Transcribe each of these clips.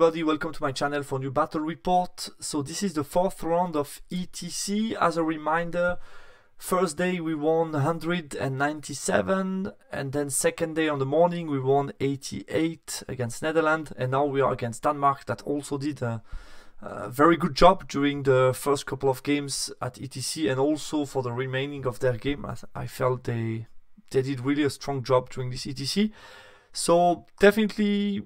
everybody, welcome to my channel for a new battle report. So this is the 4th round of ETC. As a reminder, first day we won 197, and then second day on the morning we won 88 against Netherlands, and now we are against Denmark that also did a very good job during the first couple of games at ETC, and also for the remaining of their game. I felt they did really a strong job during this ETC. So definitely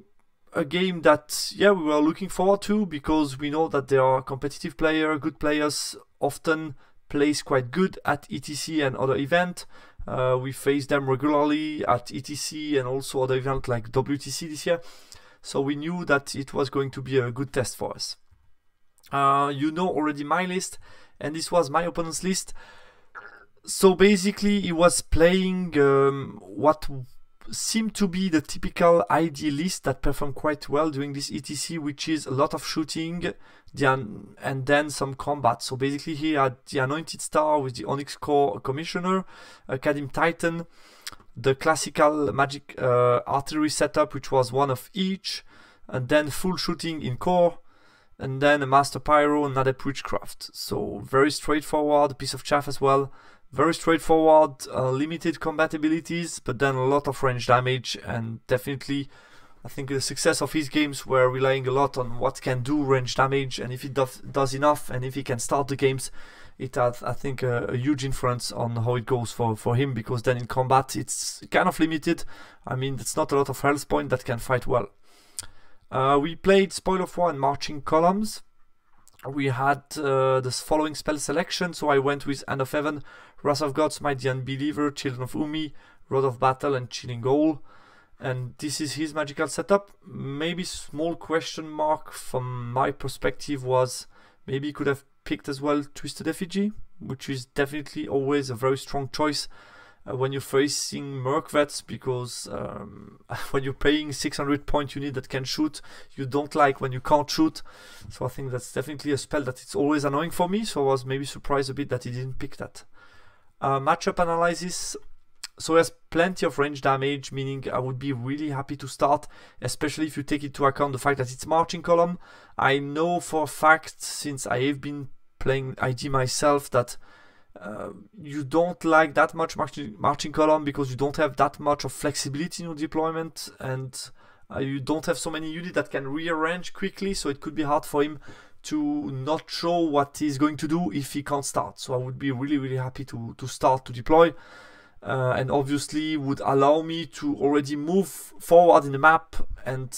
a game that, yeah, we were looking forward to, because we know that they are competitive players, good players, often plays quite good at ETC and other events. We face them regularly at ETC and also other events like WTC this year. So we knew that it was going to be a good test for us. You know already my list, and this was my opponent's list. So basically he was playing what seemed to be the typical ID list that performed quite well during this ETC, which is a lot of shooting and then some combat. So basically he had the Anointed Star with the Onyx Core Commissioner, Academy Titan, the classical magic artillery setup, which was one of each, and then full shooting in core, and then a Master Pyro and Adept Witchcraft. So very straightforward, a piece of chaff as well. Very straightforward, limited combat abilities, but then a lot of range damage, and definitely I think the success of his games were relying a lot on what can do range damage, and if it does enough, and if he can start the games, it has, I think, a huge influence on how it goes for him, because then in combat it's kind of limited. I mean, it's not a lot of health point that can fight well. We played Spoil of War and Marching Columns. We had this following spell selection, so I went with Hand of Heaven, Wrath of God, Smite the Unbeliever, Children of Umi, Rod of Battle, and Chilling Goal. And this is his magical setup. Maybe small question mark from my perspective was maybe he could have picked as well Twisted Effigy, which is definitely always a very strong choice when you're facing Merc Vets, because when you're playing 600 point unit that can shoot, you don't like when you can't shoot. So I think that's definitely a spell that it's always annoying for me, so I was maybe surprised a bit that he didn't pick that. Matchup analysis. So he has plenty of range damage, meaning I would be really happy to start, especially if you take into account the fact that it's Marching Column. I know for a fact, since I have been playing ID myself, that you don't like that much marching column, because you don't have that much of flexibility in your deployment, and you don't have so many units that can rearrange quickly, so it could be hard for him to not show what he's going to do if he can't start. So I would be really happy to start to deploy, and obviously would allow me to already move forward in the map and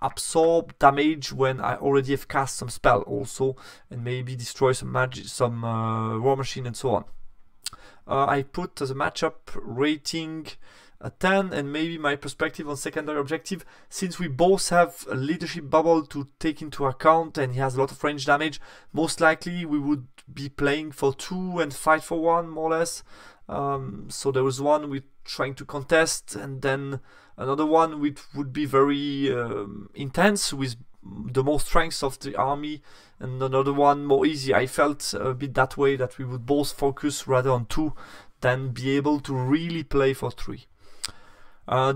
absorb damage when I already have cast some spell also, and maybe destroy some magic, some war machine and so on. I put as a matchup rating a 10, and maybe my perspective on secondary objective, since we both have a leadership bubble to take into account and he has a lot of range damage, most likely we would be playing for 2 and fight for 1 more or less. So there was one with trying to contest, and then another one which would be very intense with the most strengths of the army, and another one more easy. I felt a bit that way, that we would both focus rather on 2 than be able to really play for 3.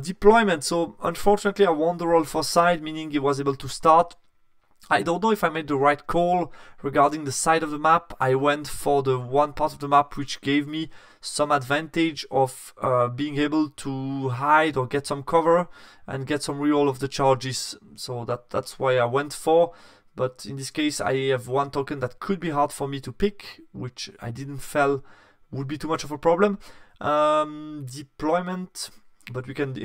Deployment. So unfortunately I won the roll for side, meaning he was able to start. I don't know if I made the right call regarding the side of the map. I went for the one part of the map which gave me some advantage of being able to hide or get some cover and get some reroll of the charges. So that's why I went for. But in this case I have one token that could be hard for me to pick, which I didn't feel would be too much of a problem. Deployment. But we can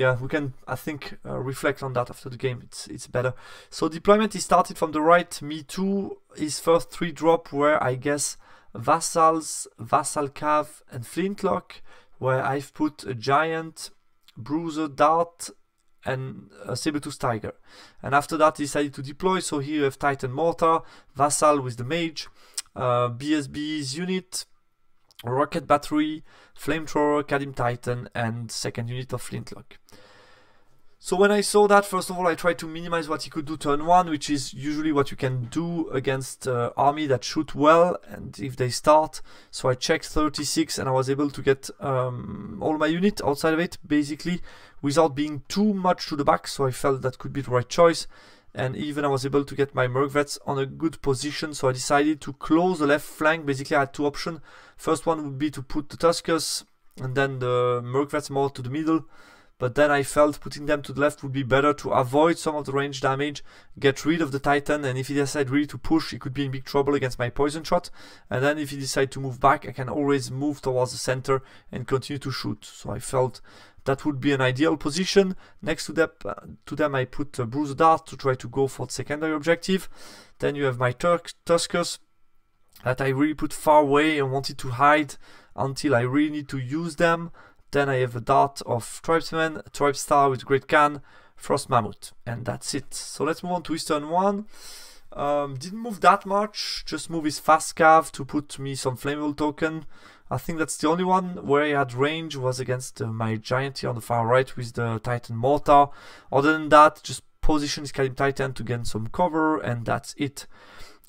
I think reflect on that after the game. It's better. So deployment, he started from the right. Me too. His first 3 drop were, I guess, Vassals, Vassal Cav, and Flintlock, where I've put a Giant, Bruiser, Dart, and a Saber-Tooth Tiger. And after that he decided to deploy. So here you have Titan Mortar, Vassal with the Mage, BSB's unit, Rocket Battery, Flamethrower, Academy Titan, and second unit of Flintlock. So when I saw that, first of all I tried to minimize what he could do turn 1, which is usually what you can do against army that shoot well and if they start. So I checked 36 and I was able to get all my unit outside of it, basically without being too much to the back, so I felt that could be the right choice. and even I was able to get my Merc on a good position, so I decided to close the left flank. Basically I had two options. First one would be to put the Tuskers and then the Merc more to the middle, but then I felt putting them to the left would be better to avoid some of the range damage, get rid of the Titan, and if he decides really to push, he could be in big trouble against my poison shot. And then if he decides to move back, I can always move towards the center and continue to shoot. So I felt that would be an ideal position. Next to them I put Bruiser Dart to try to go for the secondary objective. Then you have my Tuskers that I really put far away and wanted to hide until I really need to use them. Then I have a Dart of Tribesmen, Tribe Star with Great Khan, Frost Mammoth, and that's it. So let's move on to his turn 1. Didn't move that much, just move his Fast Cav to put me some Flammable token. I think that's the only one where he had range was against my Giant here on the far right with the Titan Mortar. Other than that, just position his Kalim Titan to gain some cover, and that's it.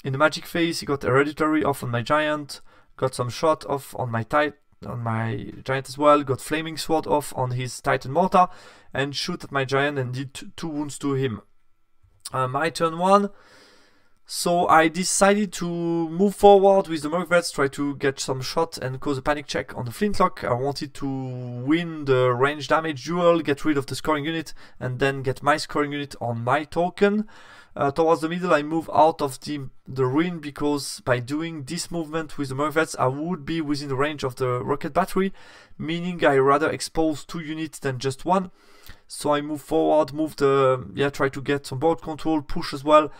In the magic phase, he got Hereditary off on my Giant, got some shot off on my Giant as well, got Flaming Sword off on his Titan Mortar, and shoot at my Giant and did 2 wounds to him. My turn 1. So I decided to move forward with the Merc Vets, try to get some shot and cause a panic check on the Flintlock. I wanted to win the range damage duel, get rid of the scoring unit, and then get my scoring unit on my token. Towards the middle I move out of the ruin, because by doing this movement with the Merc Vets I would be within the range of the rocket battery, meaning I rather expose 2 units than just 1. So I move forward, try to get some board control, push as well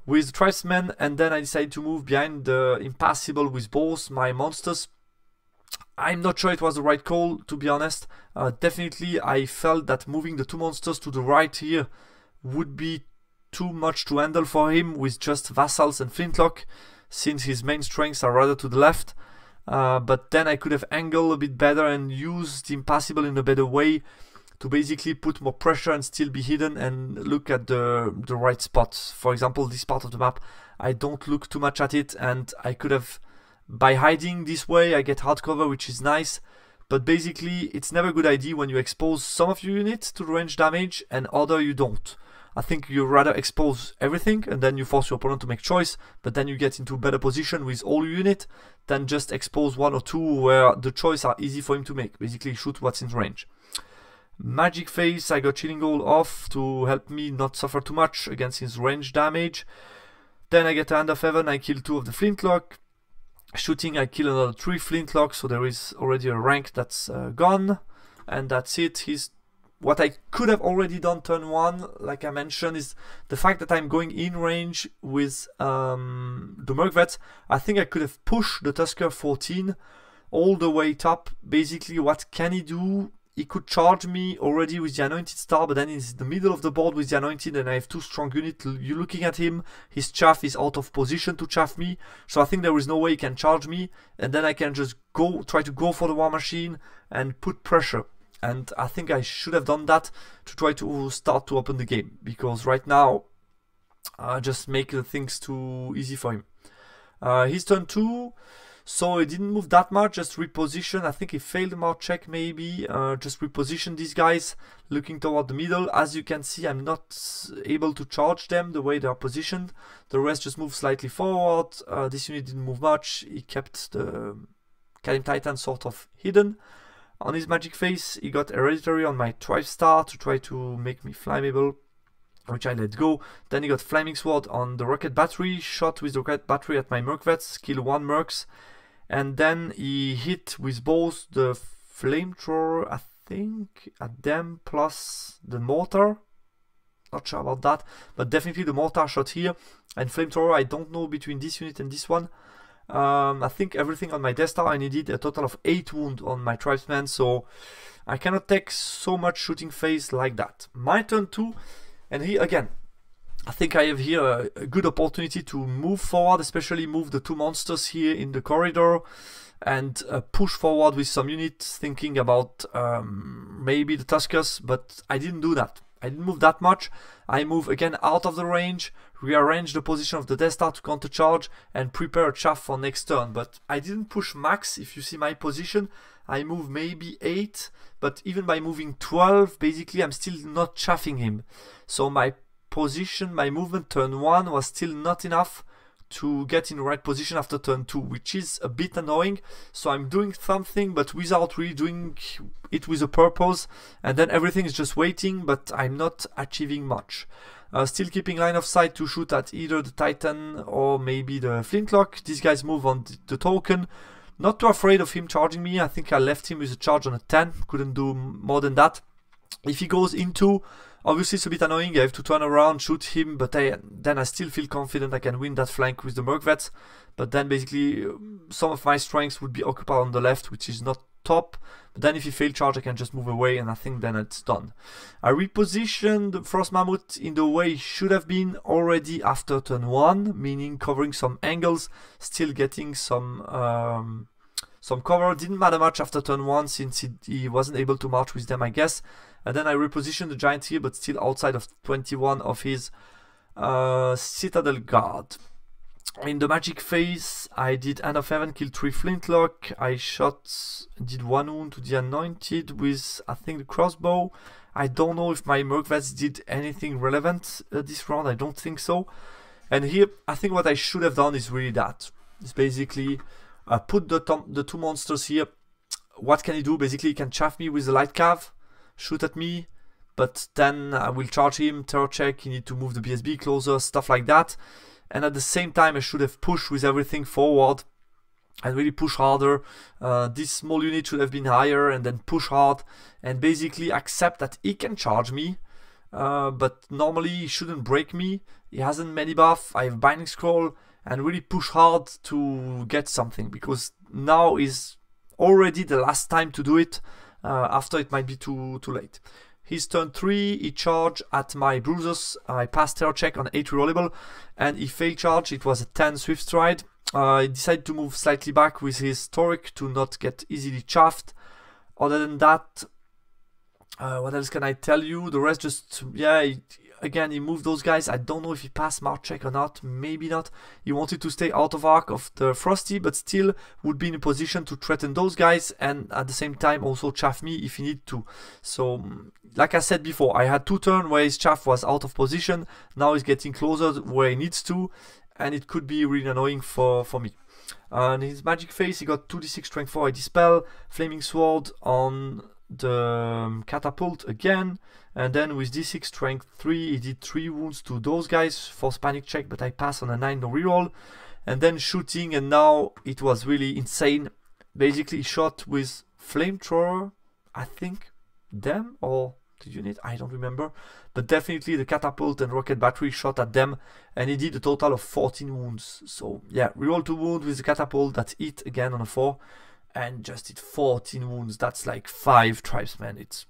with the Tribesmen, and then I decided to move behind the Impassable with both my monsters. I'm not sure it was the right call, to be honest. Definitely I felt that moving the 2 monsters to the right here would be too much to handle for him with just Vassals and Flintlock, since his main strengths are rather to the left. But then I could have angled a bit better and used the Impassable in a better way to basically put more pressure and still be hidden and look at the right spots. For example, this part of the map, I don't look too much at it, and I could have, by hiding this way, I get hard cover, which is nice. But basically, it's never a good idea when you expose some of your units to range damage and other you don't. I think you rather expose everything and then you force your opponent to make choice, but then you get into a better position with all your unit than just expose 1 or 2 where the choice are easy for him to make. Basically shoot what's in range. Magic phase, I got Chilling Goal off to help me not suffer too much against his range damage. Then I get a Hand of Heaven, I kill 2 of the Flintlock. Shooting, I kill another 3 Flintlocks, so there is already a rank that's gone. And that's it. What I could have already done turn 1, like I mentioned, is the fact that I'm going in range with the Merc Vets. I think I could have pushed the Tusker 14 all the way top. Basically, what can he do? He could charge me already with the Anointed Star, but then he's in the middle of the board with the Anointed and I have 2 strong units. You're looking at him, his chaff is out of position to chaff me, so I think there is no way he can charge me, and then I can just try to go for the War Machine and put pressure. And I think I should have done that to try to start to open the game, because right now I just make the things too easy for him. His turn 2, so he didn't move that much, just reposition. I think he failed a mark check maybe. Just reposition these guys looking toward the middle. As you can see, I'm not able to charge them the way they are positioned. The rest just moved slightly forward. This unit didn't move much. He kept the Kalim Titan sort of hidden. On his magic phase, he got Hereditary on my Tribe Star to try to make me flammable, which I let go. Then he got Flaming Sword on the Rocket Battery, shot with the Rocket Battery at my Merc Vets, kill 1 Mercs. And then he hit with both the Flamethrower, I think, at them, plus the Mortar. Not sure about that, but definitely the Mortar shot here. And Flamethrower, I don't know between this unit and this one. I think everything on my Death Star, I needed a total of 8 wounds on my Tribesman, so I cannot take so much shooting phase like that. My turn 2, and here again, I think I have here a good opportunity to move forward, especially move the 2 monsters here in the corridor and push forward with some units, thinking about maybe the Tuskers, but I didn't do that. I didn't move that much. I move again out of the range, rearrange the position of the Death Star to counter charge and prepare a chaff for next turn. But I didn't push max. If you see my position, I move maybe 8, but even by moving 12, basically I'm still not chaffing him. So my position, my movement turn 1 was still not enough to get in the right position after turn 2, which is a bit annoying. So I'm doing something but without really doing it with a purpose, and then everything is just waiting, but I'm not achieving much. Still keeping line of sight to shoot at either the Titan or maybe the Flintlock. These guys move on the token. Not too afraid of him charging me. I think I left him with a charge on a 10. Couldn't do more than that. If he goes into, obviously it's a bit annoying. I have to turn around, shoot him, but then I still feel confident I can win that flank with the Merc Vets. But then basically some of my strengths would be occupied on the left, which is not top. But then if he fail charge, I can just move away, and I think then it's done. I repositioned the Frost Mammoth in the way it should have been already after turn 1, meaning covering some angles, still getting some cover. Didn't matter much after turn 1 since he wasn't able to march with them, I guess. And then I repositioned the Giant here, but still outside of 21 of his Citadel Guard. In the magic phase, I did End of Heaven, killed 3 Flintlock. I did 1 wound to the Anointed with, I think, the crossbow. I don't know if my Merc Vets did anything relevant this round. I don't think so. And here, I think what I should have done is really that. It's basically put the 2 monsters here. What can he do? Basically, he can chaff me with the light cav, shoot at me, but then I will charge him, terror check, he need to move the BSB closer, stuff like that. And at the same time, I should have pushed with everything forward and really push harder. This small unit should have been higher and then push hard and basically accept that he can charge me. But normally he shouldn't break me. He hasn't many buff. I have Binding Scroll, and really push hard to get something, because now is already the last time to do it. After it might be too late. His turn 3, he charged at my bruisers. I passed terror check on 8 rerollable, and he failed charge. It was a 10 swift stride. He decided to move slightly back with his Toric to not get easily chaffed. Other than that, what else can I tell you? The rest just, yeah, again, he moved those guys. I don't know if he passed march check or not. Maybe not. He wanted to stay out of arc of the Frosty, but still would be in a position to threaten those guys and at the same time also chaff me if he needed to. So, like I said before, I had 2 turns where his chaff was out of position. Now he's getting closer where he needs to, and it could be really annoying for me. In his magic phase, he got 2d6 strength 4 dispel, flaming sword on the catapult again, and then with d6 strength 3 he did 3 wounds to those guys, force panic check, but I passed on a 9 no reroll, and then shooting, and now it was really insane. Basically he shot with flamethrower, I think, them or the unit, I don't remember, but definitely the catapult and rocket battery shot at them, and he did a total of 14 wounds. So yeah, reroll 2 wounds with the catapult, that hit again on a 4, and just did 14 wounds. That's like 5 tribesmen. It's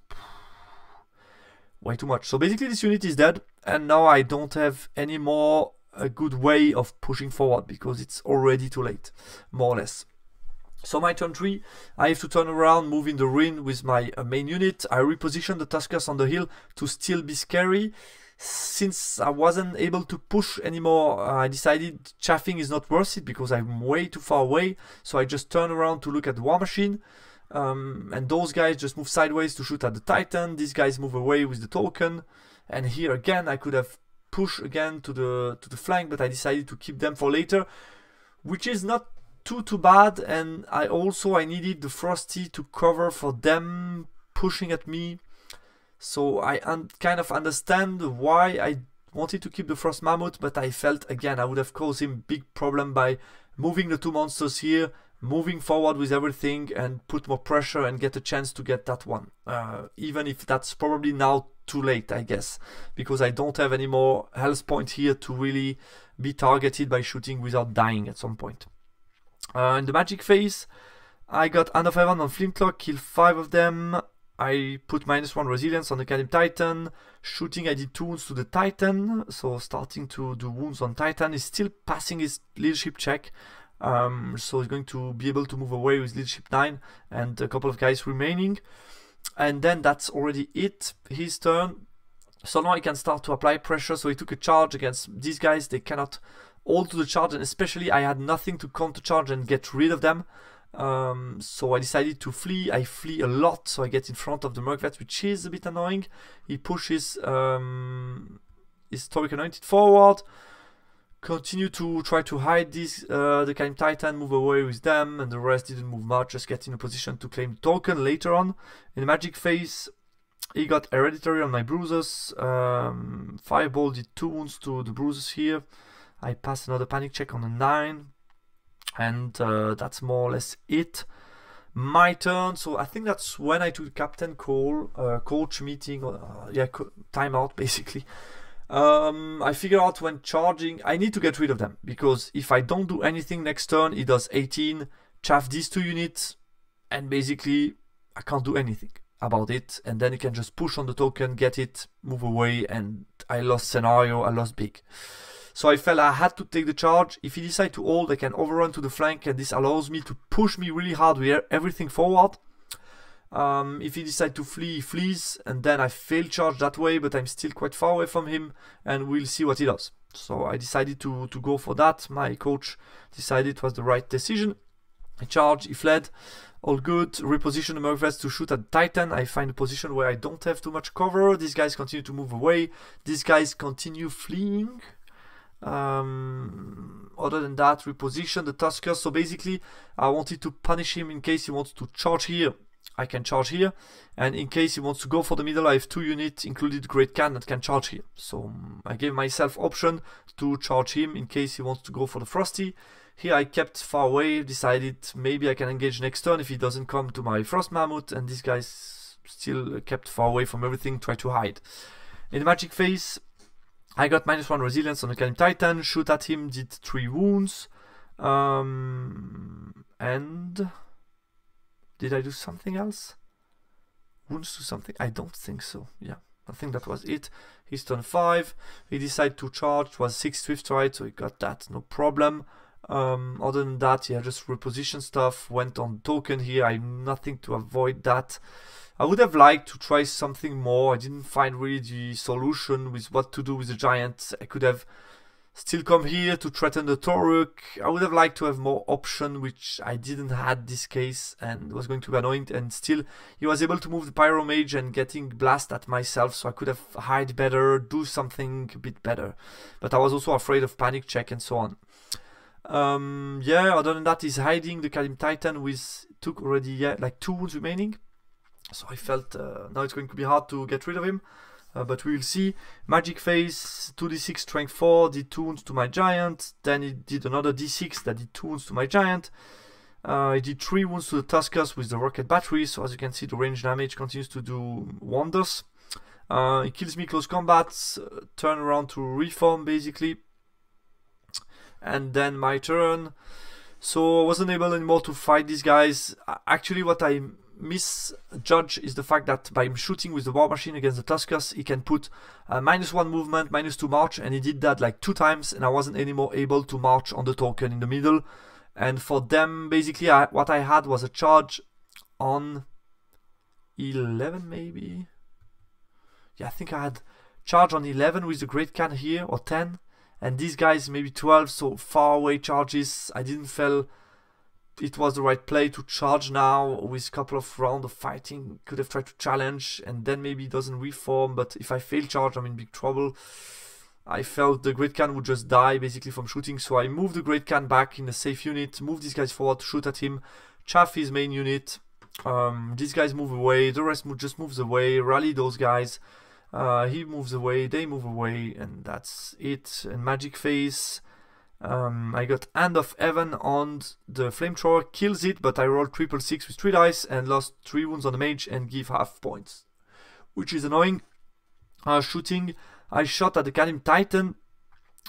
way too much. So basically this unit is dead, and now I don't have any more a good way of pushing forward because it's already too late, more or less. So my turn 3, I have to turn around, move in the ring with my main unit. I reposition the Tuskers on the hill to still be scary. Since I wasn't able to push anymore, I decided chaffing is not worth it because I'm way too far away. So I just turn around to look at the War Machine. And those guys just move sideways to shoot at the Titan. These guys move away with the token. And here again, I could have pushed again to the flank, but I decided to keep them for later, which is not too bad. And I needed the Frosty to cover for them pushing at me. So I kind of understand why I wanted to keep the Frost Mammoth, but I felt again I would have caused him big problem by moving the 2 monsters here, moving forward with everything and put more pressure and get a chance to get that one. Even if that's probably now too late, I guess, because I don't have any more health point here to really be targeted by shooting without dying at some point. In the magic phase, I got Hand of Heaven on Flintlock, killed 5 of them. I put -1 resilience on the Cadim Titan. Shooting, I did 2 wounds to the Titan. So starting to do wounds on Titan. He's still passing his leadership check. So he's going to be able to move away with leadership 9 and a couple of guys remaining. And then that's already it. His turn. So now I can start to apply pressure. So he took a charge against these guys. They cannot hold to the charge. And especially I had nothing to counter charge and get rid of them. So I decided to flee. I flee a lot, so I get in front of the Merc Vets, which is a bit annoying. He pushes historic anointed forward. Continue to try to hide these, the Kalim Titan, move away with them, and the rest didn't move much, just get in a position to claim the token later on. In the magic phase, he got hereditary on my bruises. Fireball did 2 wounds to the bruises here. I passed another panic check on the 9, and that's more or less it. My turn, so I think that's when I took the captain call, coach meeting, yeah, timeout basically. I figure out when charging, I need to get rid of them, because if I don't do anything next turn, he does 18, chaff these 2 units, and basically I can't do anything about it, and then he can just push on the token, get it, move away, and I lost scenario, I lost big. So I felt I had to take the charge. If he decides to hold, I can overrun to the flank, and this allows me to push me really hard with everything forward. If he decides to flee, he flees, and then I fail charge that way, but I'm still quite far away from him, and we'll see what he does. So I decided to go for that. My coach decided it was the right decision. I charged, he fled, all good. Reposition the Ogres to shoot at Titan. I find a position where I don't have too much cover. These guys continue to move away. These guys continue fleeing. Other than that, reposition the Tuskers. So basically, I wanted to punish him in case he wants to charge here. I can charge here, and in case he wants to go for the middle, I have 2 units, included Great Khan, that can charge here. So I gave myself option to charge him in case he wants to go for the Frosty. Here I kept far away, decided maybe I can engage next turn if he doesn't come to my Frost Mammoth, and these guys still kept far away from everything, try to hide. In the magic phase, I got -1 resilience on the Kalim Titan, shoot at him, did 3 wounds, and did I do something else? Wounds to something? I don't think so. Yeah, I think that was it. He's turn 5. He decided to charge. It was 6 Swift Ride, so he got that, no problem. Other than that, yeah, just reposition stuff. Went on token here. I'm nothing to avoid that. I would have liked to try something more. I didn't find really the solution with what to do with the giant. I could have still come here to threaten the Toruk. I would have liked to have more option, which I didn't had this case, and was going to be annoying. And still, he was able to move the Pyro Mage and getting blast at myself, so I could have hide better, do something a bit better. But I was also afraid of panic check and so on. Yeah, other than that, he's hiding the Kalim Titan with took already like 2 wounds remaining. So I felt now it's going to be hard to get rid of him. But we will see. Magic phase, 2d6 strength 4, did 2 wounds to my giant. Then he did another d6 that did 2 wounds to my giant. He did 3 wounds to the Tuskers with the rocket battery. So as you can see, the range damage continues to do wonders. He kills me close combat, turn around to reform basically. And then my turn. So I wasn't able anymore to fight these guys. Actually, what I misjudge is the fact that by shooting with the war machine against the Tuskers, he can put -1 movement, -2 march, and he did that like 2 times, and I wasn't anymore able to march on the token in the middle. And for them, basically, what I had was a charge on 11 maybe. Yeah, I think I had charge on 11 with the Great Khan here, or 10, and these guys maybe 12, so far away charges. I didn't feel it was the right play to charge now with a couple of rounds of fighting. Could have tried to challenge, and then maybe it doesn't reform, but if I fail charge, I'm in big trouble. I felt the Great Khan would just die basically from shooting, so I moved the Great Khan back in a safe unit, moved these guys forward to shoot at him, chaff his main unit. These guys move away, the rest just moves away, rally those guys. He moves away, they move away, and that's it. And magic phase, I got Hand of Heaven on the flamethrower, kills it, but I rolled 666 with 3 dice and lost 3 wounds on the mage and give half points, which is annoying. Shooting, I shot at the Kalim Titan,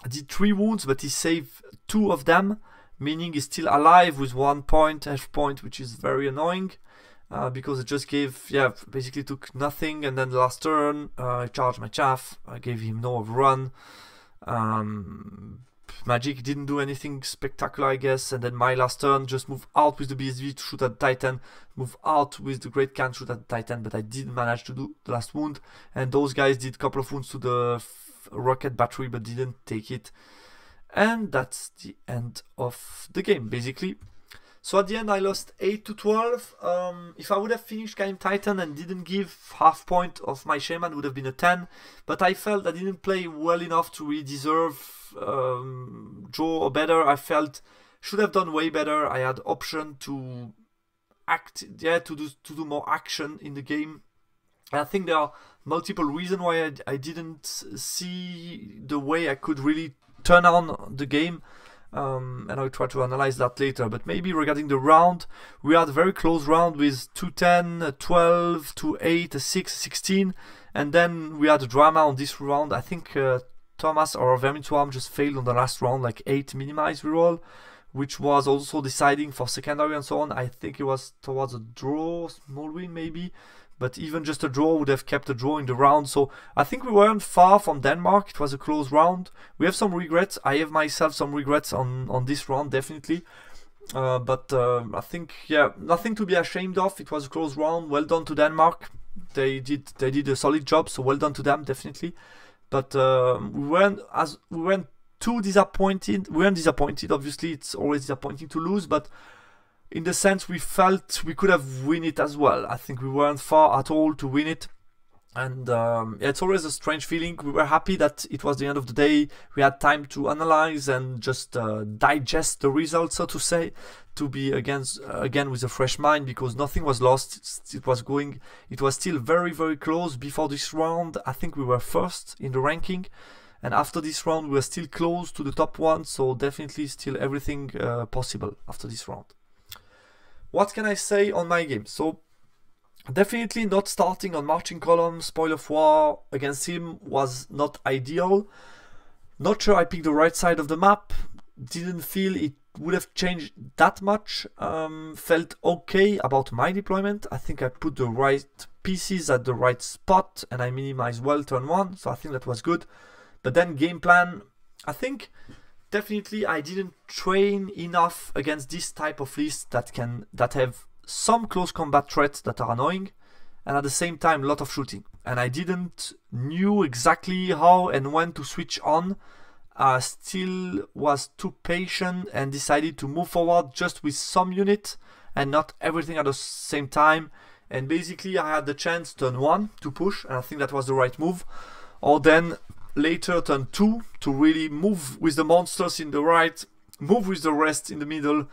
did 3 wounds, but he saved 2 of them, meaning he's still alive with 1 point, half point, which is very annoying. Because it just gave, yeah, basically took nothing, and then the last turn, I charged my chaff, I gave him no overrun. Magic didn't do anything spectacular, I guess, and then my last turn just move out with the BSV to shoot at the Titan, move out with the Great Khan, shoot at the Titan, but I didn't manage to do the last wound, and those guys did a couple of wounds to the rocket battery, but didn't take it. And that's the end of the game, basically. So at the end I lost 8-12. If I would have finished Game Titan and didn't give half point of my shaman, would have been a 10. But I felt I didn't play well enough to really deserve draw or better. I felt should have done way better. I had option to act, to do more action in the game. I think there are multiple reasons why I didn't see the way I could really turn on the game. And I'll try to analyze that later. But maybe regarding the round, we had a very close round with 2-10, 12, 2-8, 6, 16. And then we had a drama on this round. I think Thomas or Vermin Swarm just failed on the last round, like 8 minimized reroll, which was also deciding for secondary and so on. I think it was towards a draw, small win maybe. But even just a draw would have kept a draw in the round. So I think we weren't far from Denmark. It was a close round. We have some regrets. I have myself some regrets on this round, definitely. But I think, yeah, nothing to be ashamed of. It was a close round. Well done to Denmark. They did a solid job. So well done to them, definitely. But we weren't too disappointed. We weren't disappointed. Obviously, it's always disappointing to lose, but in the sense we felt we could have win it as well. I think we weren't far at all to win it. And yeah, it's always a strange feeling. We were happy that it was the end of the day. We had time to analyze and just digest the results, so to say, to be again with a fresh mind, because nothing was lost. It was still very, very close before this round. I think we were first in the ranking. And after this round, we were still close to the top one. So definitely still everything possible after this round. What can I say on my game? So definitely not starting on marching column. Spoil of War against him was not ideal. Not sure I picked the right side of the map. Didn't feel it would have changed that much. Felt okay about my deployment. I think I put the right pieces at the right spot and I minimized well turn 1. So I think that was good. But then game plan, I think definitely I didn't train enough against this type of list that have some close combat threats that are annoying and at the same time a lot of shooting. And I didn't knew exactly how and when to switch on. I still was too patient and decided to move forward just with some unit and not everything at the same time. And basically I had the chance turn 1 to push, and I think that was the right move. Or then later turn 2 to really move with the monsters in the right, move with the rest in the middle,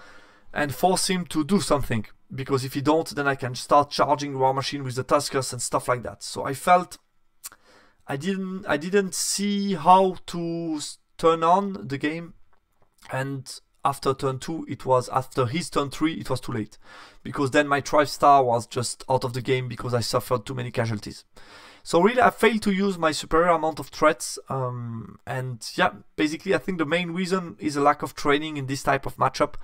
and force him to do something. Because if he don't, then I can start charging War Machine with the Tuskers and stuff like that. So I felt I didn't see how to turn on the game, and after turn 2, after his turn 3, it was too late. Because then my 5-star was just out of the game because I suffered too many casualties. So really I failed to use my superior amount of threats, and yeah, basically I think the main reason is a lack of training in this type of matchup.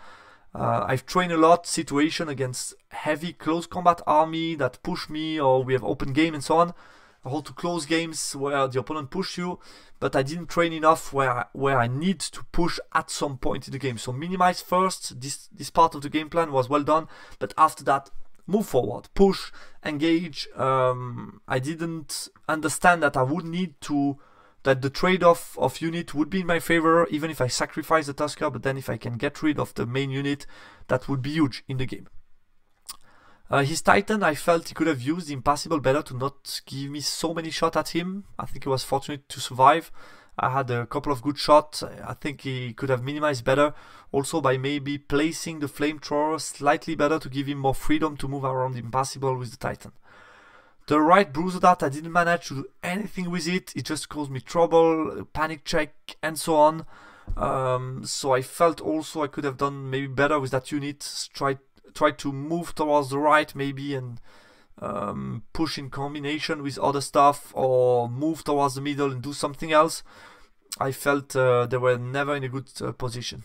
I've trained a lot situation against heavy close combat army that push me, or we have open game and so on, how to close games where the opponent push you, but I didn't train enough where I need to push at some point in the game. So minimize first, this part of the game plan was well done, but after that, move forward, push, engage. I didn't understand that I would need to, that the trade-off of unit would be in my favor, even if I sacrifice the Tusker, but then if I can get rid of the main unit, that would be huge in the game. His Titan, I felt he could have used the Impassable better to not give me so many shots at him. I think he was fortunate to survive. I had a couple of good shots. I think he could have minimized better, also by maybe placing the flamethrower slightly better to give him more freedom to move around Impassable with the Titan. The right Bruiser Dart, I didn't manage to do anything with it. It just caused me trouble, panic check, and so on. So I felt also I could have done maybe better with that unit. Try to move towards the right maybe and push in combination with other stuff, or move towards the middle and do something else. I felt they were never in a good position.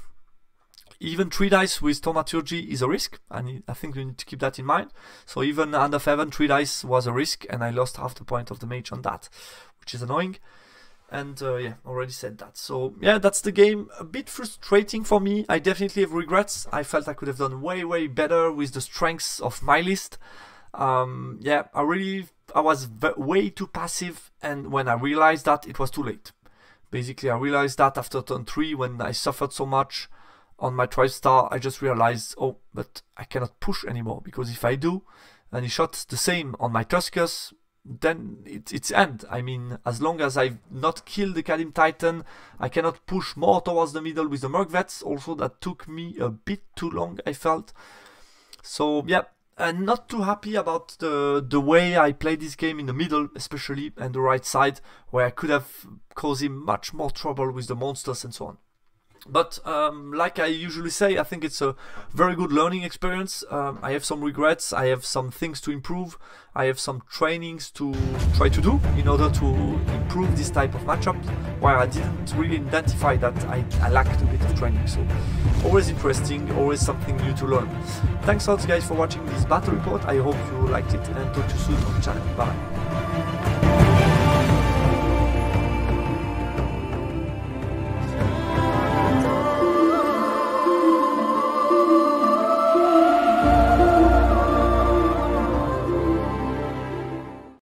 Even 3 dice with Thaumaturgy is a risk, and I think we need to keep that in mind. So even under 7, 3 dice was a risk, and I lost half the point of the mage on that, which is annoying. And yeah, already said that. So yeah, that's the game. A bit frustrating for me. I definitely have regrets. I felt I could have done way better with the strengths of my list. Yeah, I was way too passive, and when I realized that, it was too late. Basically, I realized that after turn 3 when I suffered so much. on my 12-star, I just realized, oh, but I cannot push anymore, because if I do, and he shot the same on my Tuskers, then it's end. I mean, as long as I've not killed the Kalim Titan, I cannot push more towards the middle with the Merc Vets. Also, that took me a bit too long, I felt. So, yeah, I'm not too happy about the way I played this game in the middle, especially, and the right side, where I could have caused him much more trouble with the monsters and so on. But like I usually say, I think it's a very good learning experience. I have some regrets, I have some things to improve, I have some trainings to try to do in order to improve this type of matchup, where I didn't really identify that I lacked a bit of training. So always interesting, always something new to learn. Thanks a lot guys for watching this battle report. I hope you liked it, and talk to you soon on the channel. Bye.